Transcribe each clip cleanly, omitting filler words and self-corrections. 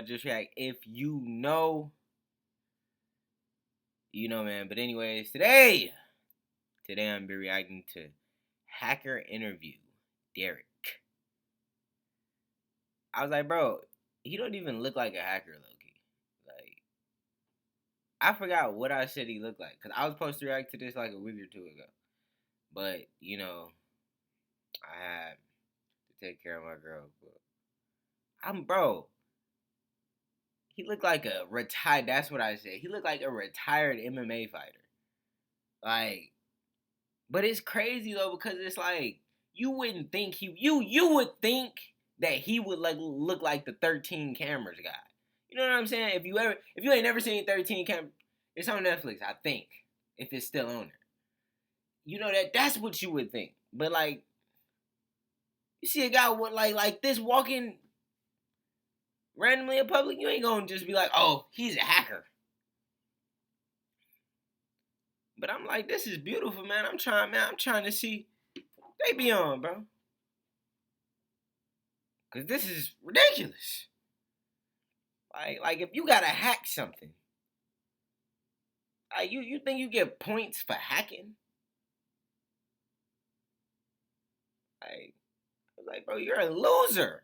Just react. If you know, you know, man. But anyways, today I'm be reacting to hacker interview Deric. I was like, bro, he don't even look like a hacker, Loki. Like, I forgot what I said he looked like because I was supposed to react to this like a week or two ago, but you know, I had to take care of my girl. But bro. He looked like a retired. That's what I said. He looked like a retired MMA fighter. Like, but it's crazy though because it's like you wouldn't think you would think that he would like look like the 13 cameras guy. You know what I'm saying? If you ain't never seen 13 cameras, it's on Netflix, I think, if it's still on there. You know that's what you would think. But like, you see a guy with like this walking randomly in public, you ain't gonna just be like, oh, he's a hacker. But I'm like, this is beautiful, man. I'm trying to see they be on, bro. Cause this is ridiculous. Like if you gotta hack something, like you think you get points for hacking? Like, bro, you're a loser.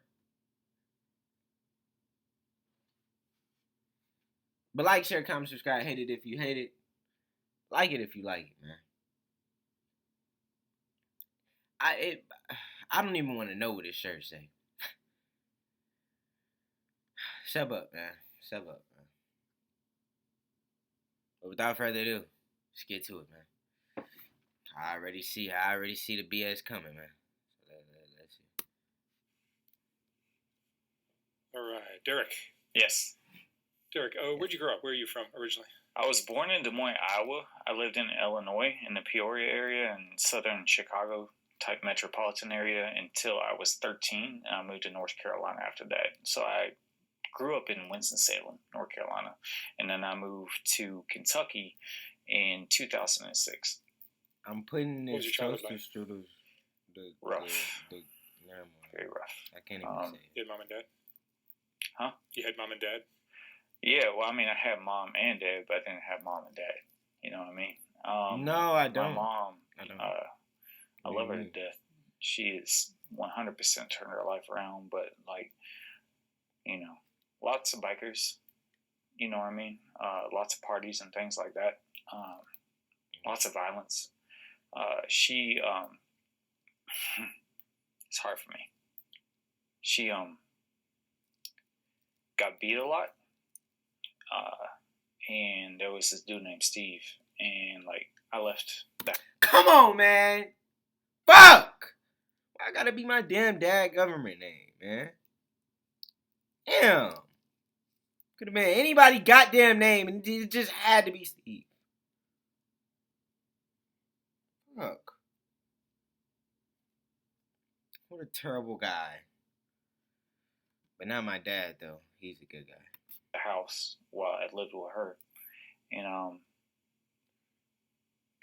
But like, share, comment, subscribe. Hate it if you hate it. Like it if you like it, man. I don't even want to know what this shirt say. Sub up, man. Sub up, man. But without further ado, let's get to it, man. I already see the BS coming, man. Let's see. All right, Deric. Yes. Deric, where'd you grow up? Where are you from originally? I was born in Des Moines, Iowa. I lived in Illinois, in the Peoria area and southern Chicago type metropolitan area until I was 13, and I moved to North Carolina after that. So I grew up in Winston-Salem, North Carolina, and then I moved to Kentucky in 2006. I'm putting this toaster strudels. Rough. Very rough. I can't even say it. You had mom and dad? Huh? You had mom and dad? Yeah, well, I mean, I had mom and dad, but I didn't have mom and dad. You know what I mean? No, I don't. My mom, I love her to death. She is 100% turned her life around, but like, you know, lots of bikers, you know what I mean? Lots of parties and things like that. Lots of violence. She, it's hard for me. She, got beat a lot. And there was this dude named Steve, and like I left that. Come on, man. Fuck. I gotta be my damn dad government name, man. Damn. Could have been anybody goddamn name, and it just had to be Steve. Fuck. What a terrible guy. But not my dad though. He's a good guy. The house while I lived with her, and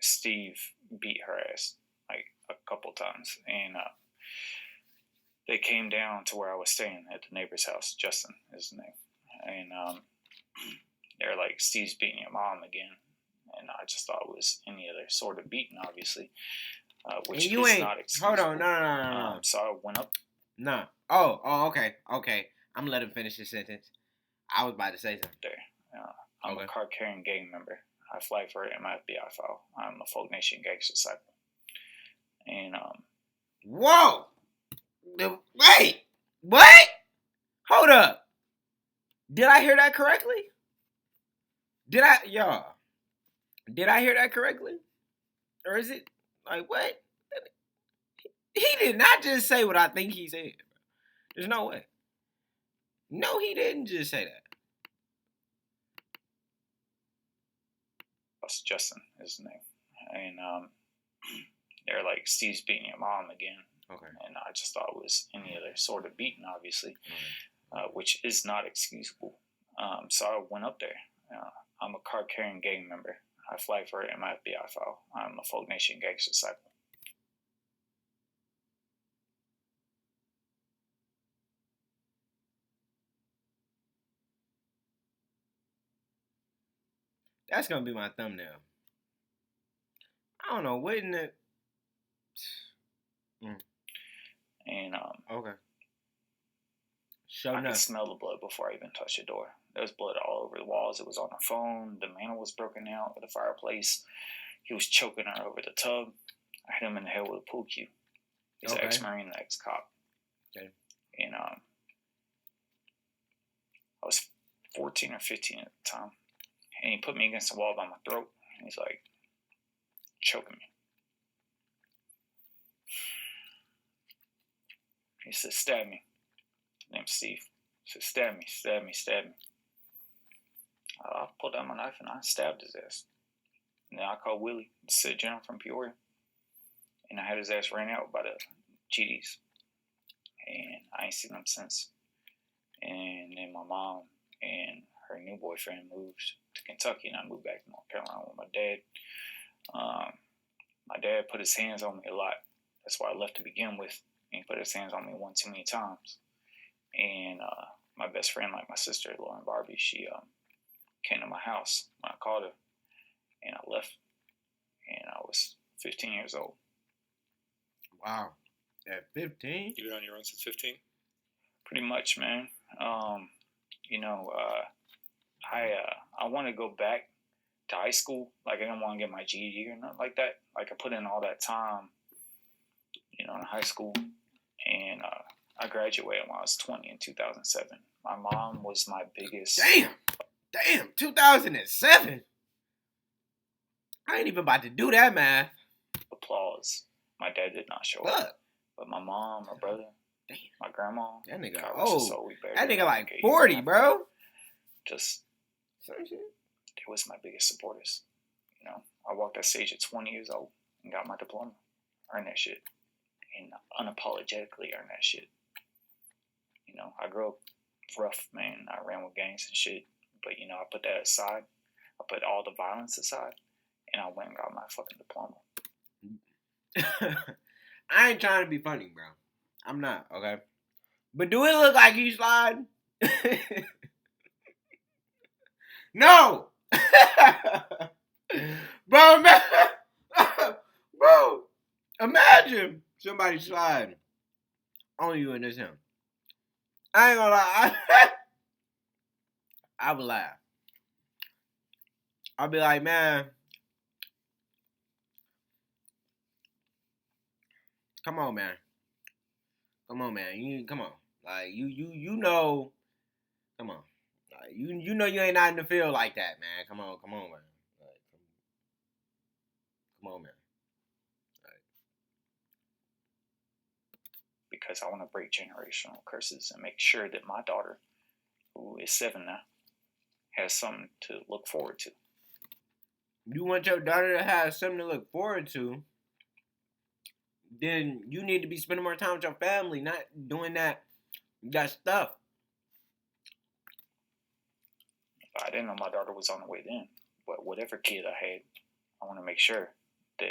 Steve beat her ass like a couple times, and they came down to where I was staying at the neighbor's house. Justin is his name, and they're like, Steve's beating your mom again, and I just thought it was any other sort of beating, obviously, which you is ain't, not excusable. Hold on, no. So I went up. No. Oh, okay. I'm gonna let him finish his sentence. I was about to say something. There. I'm a card-carrying gang member. I fly for my FBI file. I'm a Folk Nation gangster disciple. And, Whoa! Wait! What? Hold up. Did I hear that correctly? Did I hear that correctly? Or is it, like, what? He did not just say what I think he said. There's no way. No, he didn't just say that. Justin is his name. And they're like, Steve's beating your mom again. Okay. And I just thought it was any other sort of beating, obviously, which is not excusable. So I went up there. I'm a card-carrying gang member. I fly for my FBI file. I'm a Folk Nation gangster disciple. That's gonna be my thumbnail. I don't know, wouldn't it? And Okay. Show I could enough. smell the blood before I even touched the door. There was blood all over the walls. It was on the phone. The mantle was broken out of the fireplace. He was choking her over the tub. I hit him in the head with a pool cue. He's an ex-Marine, an ex-cop. Okay. And I was 14 or 15 at the time. And he put me against the wall by my throat. And he's like, choking me. He said, stab me. His name's Steve. He said, stab me, stab me, stab me. I pulled out my knife and I stabbed his ass. And then I called Willie, the city general from Peoria. And I had his ass ran out by the GDs. And I ain't seen him since. And then my mom and her new boyfriend moved to Kentucky, and I moved back to North Carolina with my dad. My dad put his hands on me a lot. That's why I left to begin with. And he put his hands on me one too many times. And my best friend, like my sister, Lauren Barbie, she came to my house when I called her. And I left. And I was 15 years old. Wow. At 15? You've been on your own since 15? Pretty much, man. I want to go back to high school. Like, I didn't want to get my GED or nothing like that. Like, I put in all that time, in high school. And I graduated when I was 20 in 2007. My mom was my biggest... Damn, 2007? I ain't even about to do that, man. Applause. My dad did not show up. But my mom, my brother, my grandma... That nigga God, old. That nigga like 40, bro. Just... They was my biggest supporters. I walked that stage at 20 years old and got my diploma. Earned that shit. And unapologetically earned that shit. I grew up rough, man. I ran with gangs and shit. But, I put that aside. I put all the violence aside. And I went and got my fucking diploma. I ain't trying to be funny, bro. I'm not, okay? But do it look like he's sliding? No! Bro, man. Bro, imagine somebody sliding on you and it's him. I ain't gonna lie. I would laugh. I'll be like, man, come on, man. Come on, man. Come on. Like, you know. Come on. Like, you know you ain't out in the field like that, man. Come on, man. Like, come on, man. Like, because I want to break generational curses and make sure that my daughter, who is 7 now, has something to look forward to. You want your daughter to have something to look forward to, then you need to be spending more time with your family, not doing that stuff. I didn't know my daughter was on the way then, but whatever kid I had, I want to make sure that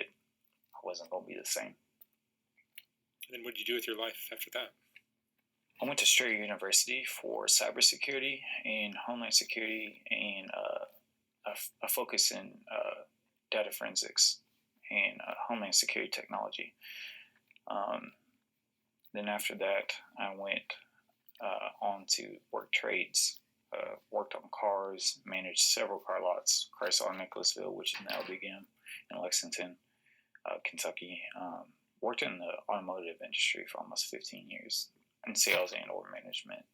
I wasn't going to be the same. And then what did you do with your life after that? I went to Strayer University for cybersecurity and homeland security and a focus in data forensics and homeland security technology. Then after that, I went on to work trades. Worked on cars, managed several car lots, Chrysler Nicholasville, which is now Big M, in Lexington, Kentucky. Worked in the automotive industry for almost 15 years in sales and or management.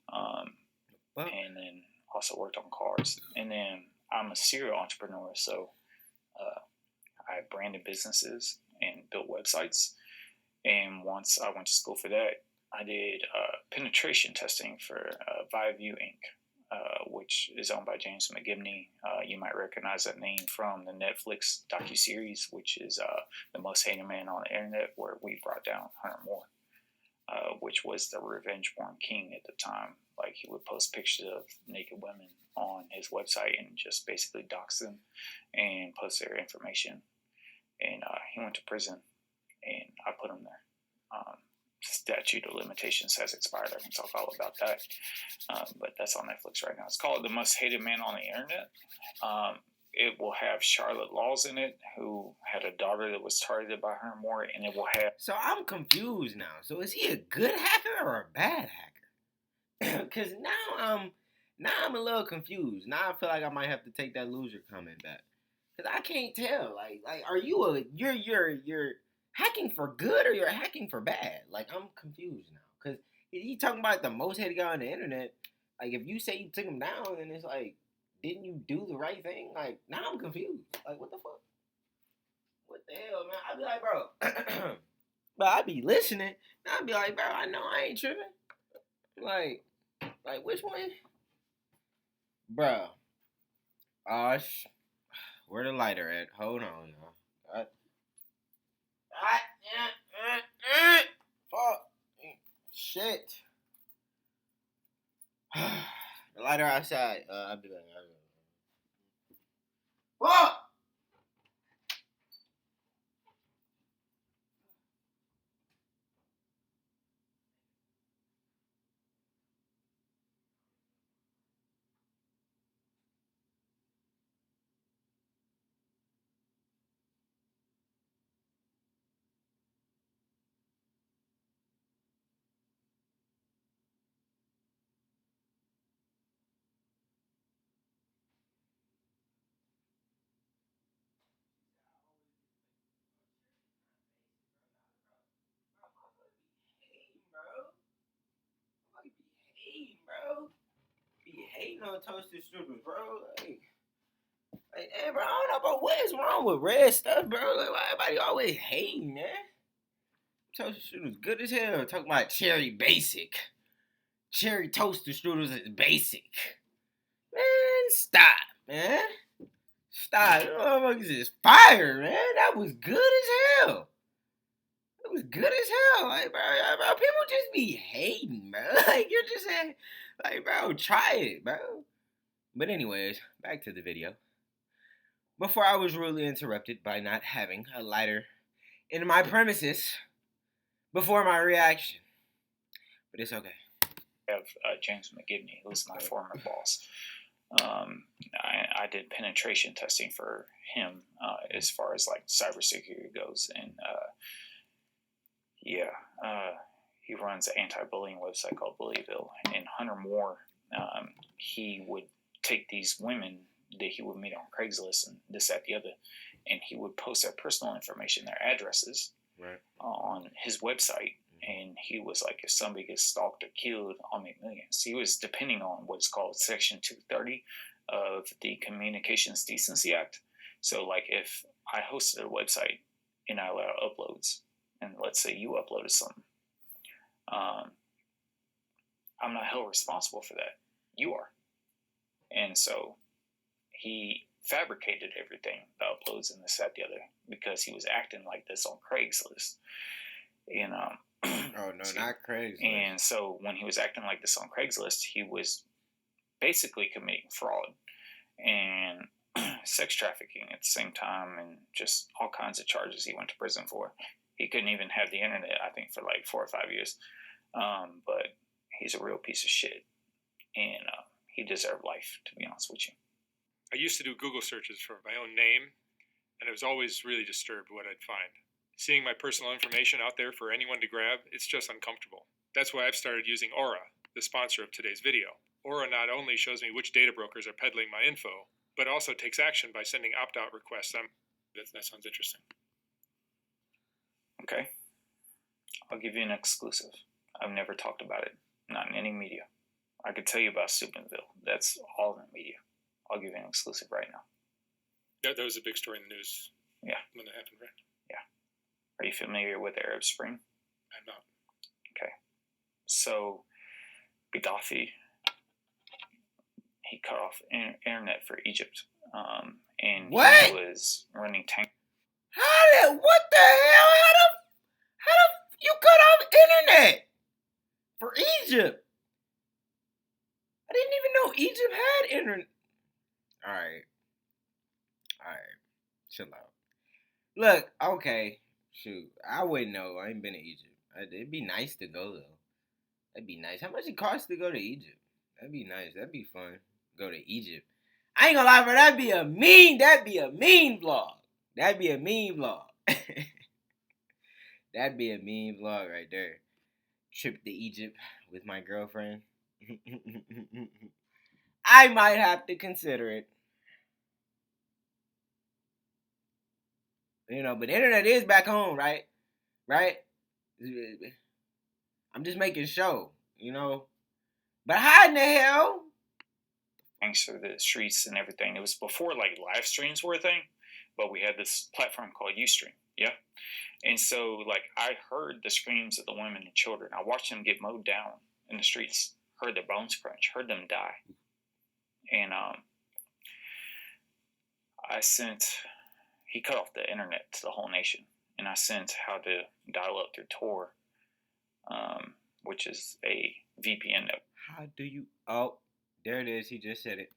And then also worked on cars. And then I'm a serial entrepreneur, so I branded businesses and built websites. And once I went to school for that, I did penetration testing for ViaView Inc., which is owned by James McGibney. You might recognize that name from the Netflix docuseries, which is The Most Hated Man on the Internet, where we brought down Hunter Moore, which was the revenge-born king at the time. Like, he would post pictures of naked women on his website and just basically dox them and post their information. And he went to prison, and I put him there. Statute of limitations has expired. I can talk all about that. But that's on Netflix right now. It's called The Most Hated Man on the Internet. it will have Charlotte Laws in it, who had a daughter that was targeted by her more, and it will have. So I'm confused now. So is he a good hacker or a bad hacker? Because now I'm a little confused. Now I feel like I might have to take that loser comment back. Because I can't tell. Like are you you're hacking for good or you're hacking for bad? Like I'm confused now. Because he talking about the most hated guy on the internet. Like if you say you took him down, then it's like, didn't you do the right thing? Like now I'm confused. Like what the fuck? What the hell, man? I'd be like, bro. But I'd be listening. And I'd be like, bro, I know I ain't tripping. Like which one? Bro. Where the lighter at? Hold on, y'all. Fuck. Shit. The lighter outside. I'll be like, fuck! Bro. Be hating on toasted strudels, bro. Like, hey, bro, I don't know, bro. What is wrong with red stuff, bro? Like, why everybody always hating, man? Toasted strudels good as hell. Talking about cherry basic. Cherry toaster strudels is basic. Man, stop, man. Stop. You motherfuckers is fire, man. That was good as hell. It was good as hell. Like, bro, people just be hating, bro. Like, you're just saying, like, bro, try it, bro. But anyways, back to the video. Before I was rudely interrupted by not having a lighter in my premises before my reaction. But it's okay. I have James McGibney, who was my former boss. I did penetration testing for him as far as like cybersecurity goes, and he runs an anti-bullying website called Bullyville. And Hunter Moore, he would take these women that he would meet on Craigslist and this, that, the other, and he would post their personal information, their addresses, right, on his website. And he was like, if somebody gets stalked or killed, I'll make millions. He was depending on what's called Section 230 of the Communications Decency Act. So, like, if I hosted a website and I allowed uploads, and let's say you uploaded something, I'm not held responsible for that. You are. And so he fabricated everything, the uploads and this, that, the other, because he was acting like this on Craigslist. And oh no, not Craigslist. And so when he was acting like this on Craigslist, he was basically committing fraud and sex trafficking at the same time, and just all kinds of charges he went to prison for. He couldn't even have the internet, I think, for like 4 or 5 years. But he's a real piece of shit, and he deserved life, to be honest with you. I used to do Google searches for my own name, and I was always really disturbed what I'd find. Seeing my personal information out there for anyone to grab, it's just uncomfortable. That's why I've started using Aura, the sponsor of today's video. Aura not only shows me which data brokers are peddling my info, but also takes action by sending opt-out requests. That sounds interesting. Okay. I'll give you an exclusive. I've never talked about it, not in any media. I could tell you about Steubenville. That's all in the media. I'll give you an exclusive right now. That was a big story in the news. Yeah. When that happened, right? Yeah. Are you familiar with Arab Spring? I'm not. Okay. So, Gaddafi, he cut off internet for Egypt. And what? He was running tank. What the hell? How the you cut off internet for Egypt? I didn't even know Egypt had internet. All right. Chill out. Look, okay, shoot, I wouldn't know. I ain't been to Egypt. It'd be nice to go though. That'd be nice. How much it costs to go to Egypt? That'd be nice. That'd be fun. Go to Egypt. I ain't gonna lie, bro. That'd be a mean vlog. That'd be a mean vlog. That'd be a mean vlog right there. Trip to Egypt with my girlfriend. I might have to consider it. You know, but the internet is back home, right? Right? I'm just making sure, you know. But how in the hell? Thanks for the streets and everything. It was before like live streams were a thing, but we had this platform called Ustream. Yeah. And so like I heard the screams of the women and children. I watched them get mowed down in the streets, heard their bones crunch, heard them die. And he cut off the internet to the whole nation. And I sent how to dial up through Tor, which is a VPN network. How do you? Oh, there it is. He just said it.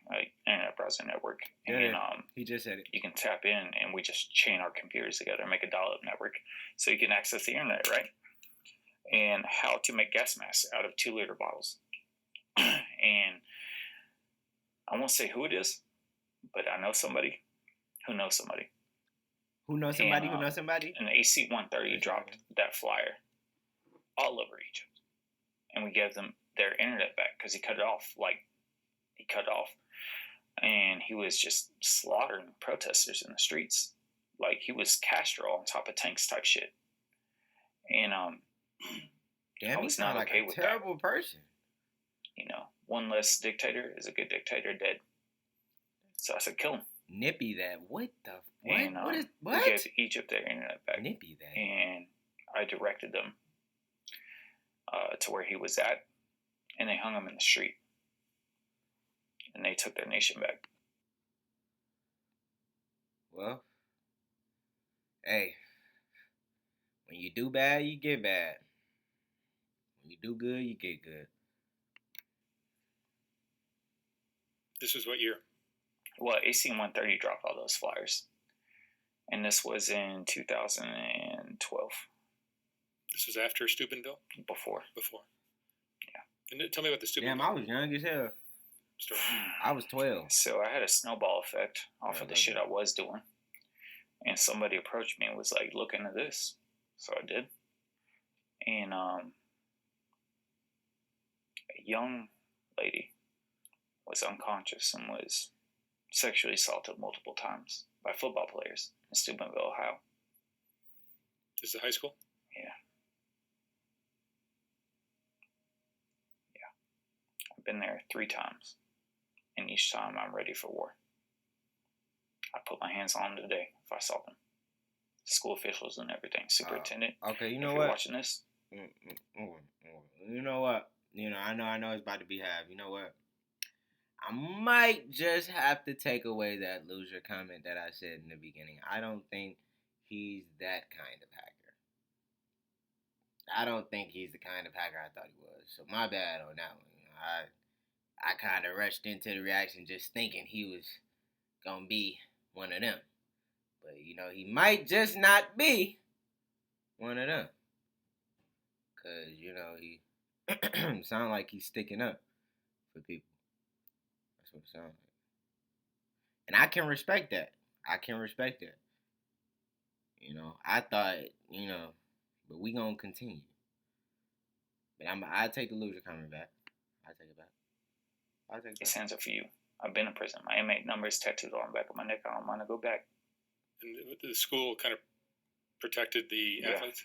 Like internet browser network. There And he just said it. you can tap in, and we just chain our computers together and make a dial-up network, so you can access the internet, right? And how to make gas masks out of 2-liter bottles. And I won't say who it is, but I know somebody who knows somebody. Who knows somebody? Who knows somebody? An AC-130 dropped that flyer all over Egypt, and we gave them their internet back because he cut it off. And he was just slaughtering protesters in the streets. Like, he was Castro on top of tanks type shit. And damn, I he was sound not like okay a with terrible that. person. You know, one less dictator is a good dictator dead. So I said, kill him. Nippy that. What the? What? And, what? We gave Egypt their internet back. Nippy that. And I directed them to where he was at, and they hung him in the street. And they took their nation back. Well, hey, when you do bad, you get bad. When you do good, you get good. This was what year? Well, AC-130 dropped all those flyers. And this was in 2012. This was after Steubenville? Before. Yeah. And tell me about the Steubenville. Damn, I was young as hell. Story. I was 12. So I had a snowball effect off of the shit I was doing. And somebody approached me and was like, look into this. So I did. And a young lady was unconscious and was sexually assaulted multiple times by football players in Steubenville, Ohio. Is it high school? Yeah. I've been there 3 times. And each time I'm ready for war. I put my hands on them today if I saw them. School officials and everything. Superintendent. Okay, you know if what? You're watching this. You know what? You know, I know it's about to be half. You know what? I might just have to take away that loser comment that I said in the beginning. I don't think he's that kind of hacker. I don't think he's the kind of hacker I thought he was. So my bad on that one. You know, I kind of rushed into the reaction just thinking he was going to be one of them. But, you know, he might just not be one of them. Because, you know, he sound like he's sticking up for people. That's what it sounds like. And I can respect that. You know, I thought, you know, but we going to continue. But I take the loser comment back. I take it back. These hands are for you. I've been in prison. My inmate number is tattooed on the back of my neck. I don't want to go back. And the school kind of protected the athletes?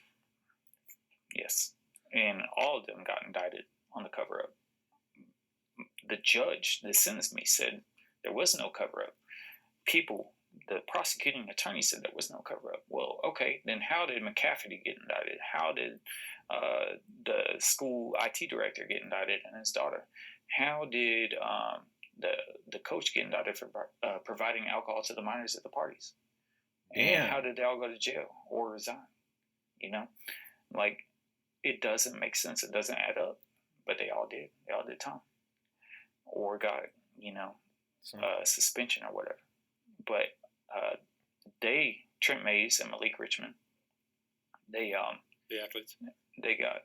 Yes. And all of them got indicted on the cover-up. The judge that sentenced me said there was no cover-up. The prosecuting attorney said there was no cover-up. Well, okay, then how did McCafferty get indicted? How did the school IT director get indicted and his daughter? How did the coach get indicted for providing alcohol to the minors at the parties? And how did they all go to jail or resign? You know, like, it doesn't make sense. It doesn't add up. But they all did. They all did time. Or got, you know, suspension or whatever. But Trent Mays and Malik Richmond, the athletes, they got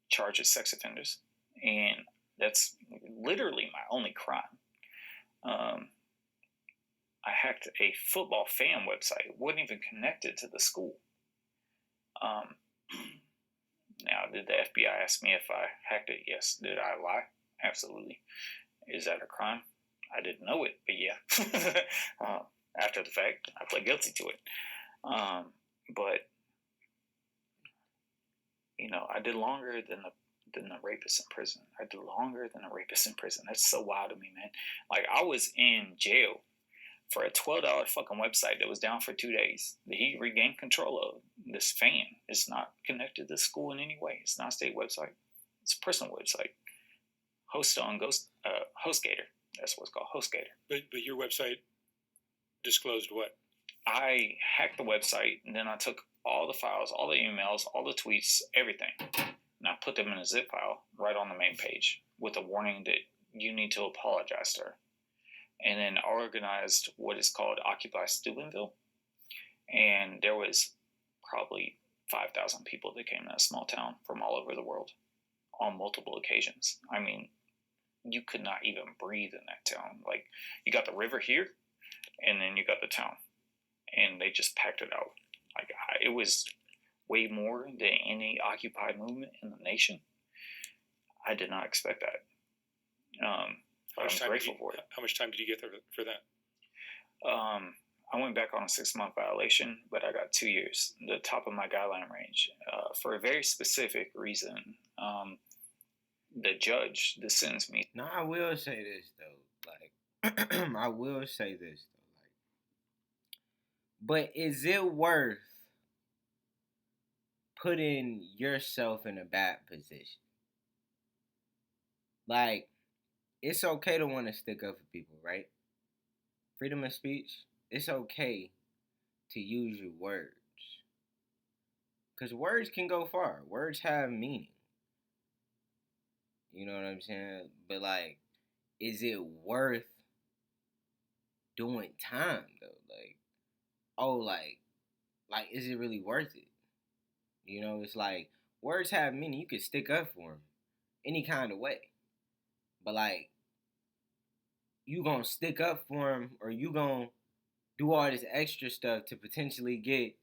charged as sex offenders. And that's literally my only crime. I hacked a football fan website. It wasn't even connected to the school. Now, did the FBI ask me if I hacked it? Yes. Did I lie? Absolutely. Is that a crime? I didn't know it, but yeah. After the fact, I pled guilty to it. But I did longer than the rapist in prison. I did longer than a rapist in prison. That's so wild to me, man. Like, I was in jail for a $12 fucking website that was down for 2 days that he regained control of. This fan is not connected to the school in any way. It's not a state website. It's a personal website. Hosted on HostGator. That's what it's called, HostGator. But your website disclosed what? I hacked the website, and then I took all the files, all the emails, all the tweets, everything, and I put them in a zip file right on the main page with a warning that you need to apologize to her. And then I organized what is called Occupy Steubenville, and there was probably 5,000 people that came to a small town from all over the world on multiple occasions. I mean, you could not even breathe in that town. Like, you got the river here, and then you got the town, and they just packed it out. Like, it was way more than any Occupy movement in the nation. I did not expect that. I'm grateful for it. How much time did you get there for that? I went back on a 6-month violation, but I got 2 years, the top of my guideline range, for a very specific reason. The judge that sentenced me. No, I will say this though. Like, I will say this though. Like, but is it worth putting yourself in a bad position? Like, it's okay to want to stick up for people, right? Freedom of speech. It's okay to use your words. Because words can go far. Words have meaning. You know what I'm saying? But, like, is it worth doing time, though? Like, is it really worth it? You know, it's like, words have meaning. You can stick up for them any kind of way. But, like, you gonna stick up for them, or you gonna do all this extra stuff to potentially get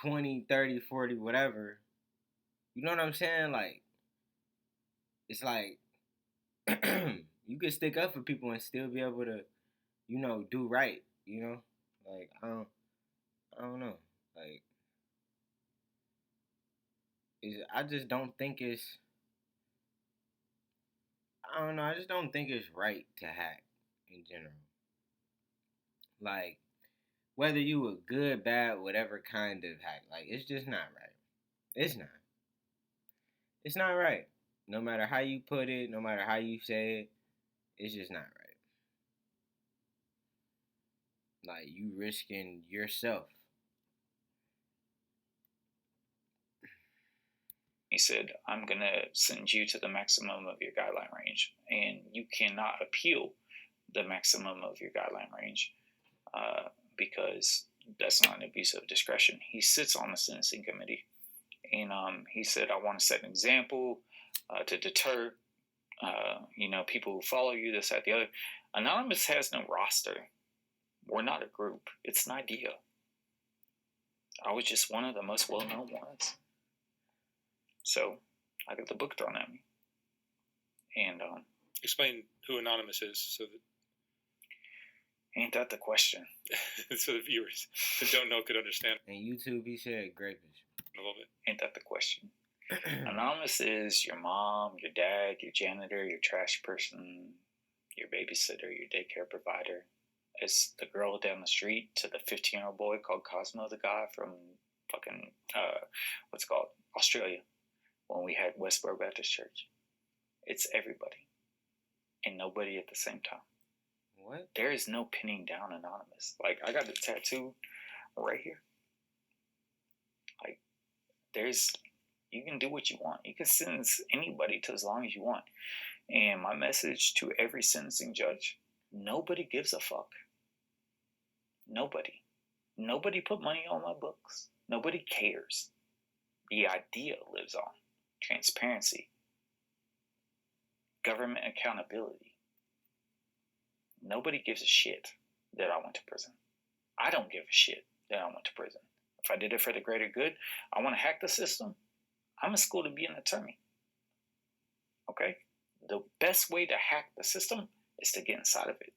20, 30, 40, whatever. You know what I'm saying? Like, it's like, you can stick up for people and still be able to, do right, Like, I don't know. Like, I just don't think it's, I don't know, I just don't think it's right to hack in general. Like, whether you a good, bad, whatever kind of hack, like, it's just not right. It's not. It's not right. No matter how you put it, no matter how you say it, it's just not right. Like, you risking yourself. He said, I'm going to send you to the maximum of your guideline range, and you cannot appeal the maximum of your guideline range because that's not an abuse of discretion. He sits on the sentencing committee, and he said, I want to set an example to deter people who follow you, this, that, the other. Anonymous has no roster. We're not a group. It's an idea. I was just one of the most well-known ones. So I got the book thrown at me. And explain who Anonymous is, so that ain't that the question? so the viewers that don't know could understand. And YouTube, he said grapish. A little bit. Ain't that the question? Anonymous is your mom, your dad, your janitor, your trash person, your babysitter, your daycare provider. It's the girl down the street to the 15-year-old boy called Cosmo, the guy from fucking Australia, when we had Westboro Baptist Church. It's everybody and nobody at the same time. What? There is no pinning down Anonymous. Like, I got the tattoo right here. Like, you can do what you want. You can sentence anybody to as long as you want. And my message to every sentencing judge, nobody gives a fuck. Nobody. Nobody put money on my books. Nobody cares. The idea lives on. Transparency. Government accountability. Nobody gives a shit. that I went to prison. I don't give a shit that I went to prison. If I did it for the greater good, I want to hack the system. I'm in school to be an attorney. Okay? The best way to hack the system is to get inside of it.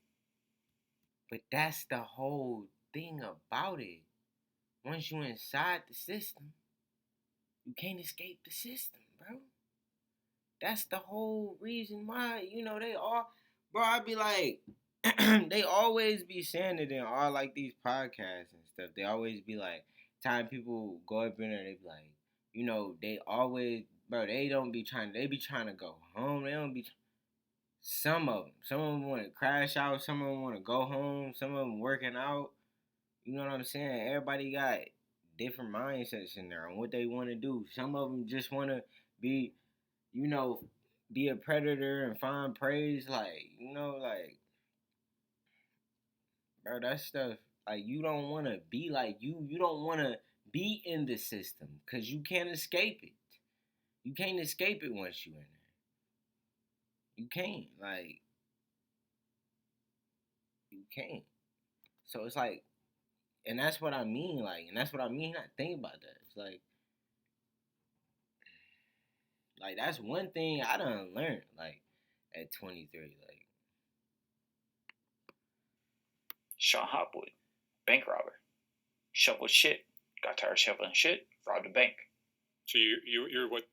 But that's the whole thing about it. Once you're inside the system, you can't escape the system, bro. That's the whole reason why, they all, bro, I'd be like, they always be saying it in all like these podcasts and stuff. They always be like, time people go up in there, they be like, they always, bro, they be trying to go home. They don't be, some of them want to crash out. Some of them want to go home. Some of them working out. You know what I'm saying? Everybody got different mindsets in there on what they want to do. Some of them just want to be, be a predator and find praise. Like, bro, that stuff, like, you don't want to be like you don't want to be in the system because you can't escape it. You can't escape it once you're in there. You can't, like, you can't. So it's like, and that's what I mean, like, and that's what I mean. I think about that. It's like that's one thing I done learned, like, at 23, like. Sean Hopwood, bank robber, shoveled shit, got tired of shoveling shit, robbed a bank. So you're what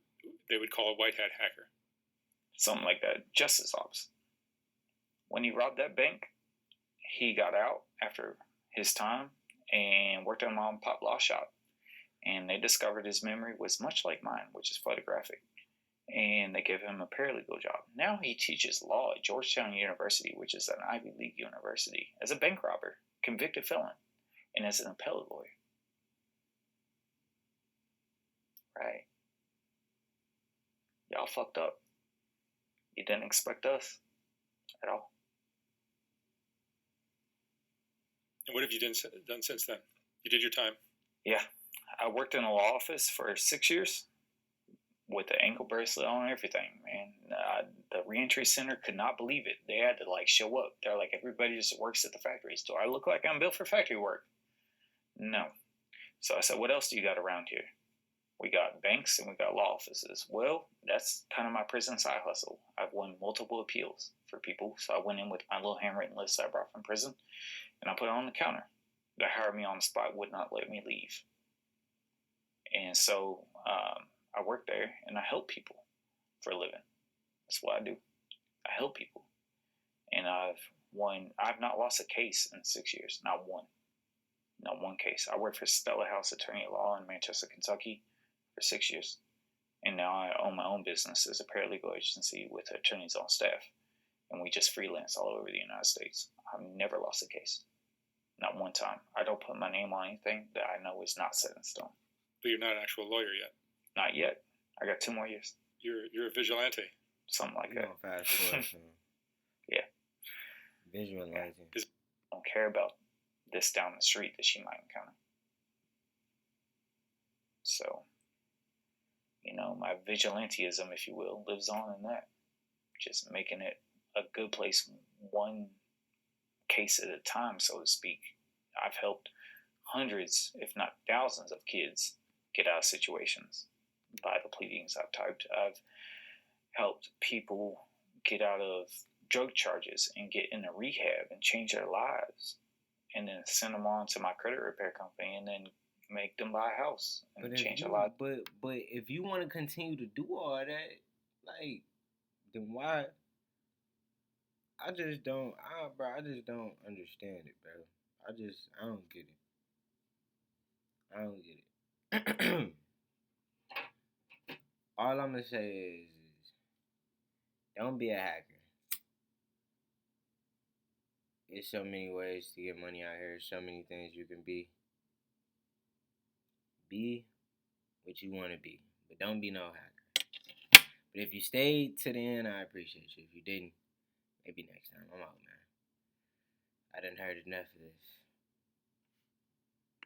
they would call a white hat hacker. Something like that, justice ops. When he robbed that bank, he got out after his time and worked at a mom and pop law shop. And they discovered his memory was much like mine, which is photographic. And they gave him a paralegal job. Now he teaches law at Georgetown University, which is an Ivy League university, as a bank robber, convicted felon, and as an appellate lawyer. Right? Y'all fucked up. You didn't expect us at all. And what have you done since then? You did your time. Yeah. I worked in a law office for 6 years with the ankle bracelet on and everything, man. The reentry center could not believe it. They had to, like, show up. They're like, everybody just works at the factories. Do I look like I'm built for factory work? No. So I said, what else do you got around here? We got banks and we got law offices. Well, that's kind of my prison side hustle. I've won multiple appeals for people. So I went in with my little handwritten list I brought from prison, and I put it on the counter. They hired me on the spot, would not let me leave. And so I work there, and I help people for a living. That's what I do. I help people. And I've not lost a case in 6 years. Not one. Not one case. I worked for Stella House Attorney at Law in Manchester, Kentucky for 6 years. And now I own my own business as a paralegal agency with attorneys on staff. And we just freelance all over the United States. I've never lost a case. Not one time. I don't put my name on anything that I know is not set in stone. But you're not an actual lawyer yet. Not yet. I got 2 more years. You're a vigilante. Something like that. Fast forward. Yeah. Visualizing. I don't care about this down the street that she might encounter. So, my vigilantism, if you will, lives on in that. Just making it a good place, one case at a time, so to speak. I've helped hundreds, if not thousands, of kids get out of situations by the pleadings I've typed. I've helped people get out of drug charges and get into rehab and change their lives, and then send them on to my credit repair company and then make them buy a house and change their lives. But if you want to continue to do all that, like, then why? I just don't understand it, bro. I don't get it. I don't get it. All I'm gonna say is don't be a hacker. There's so many ways to get money out here. So many things you can be. Be what you want to be, but don't be no hacker. But if you stayed to the end, I appreciate you. If you didn't, maybe next time. I'm out, man. I done heard enough of this.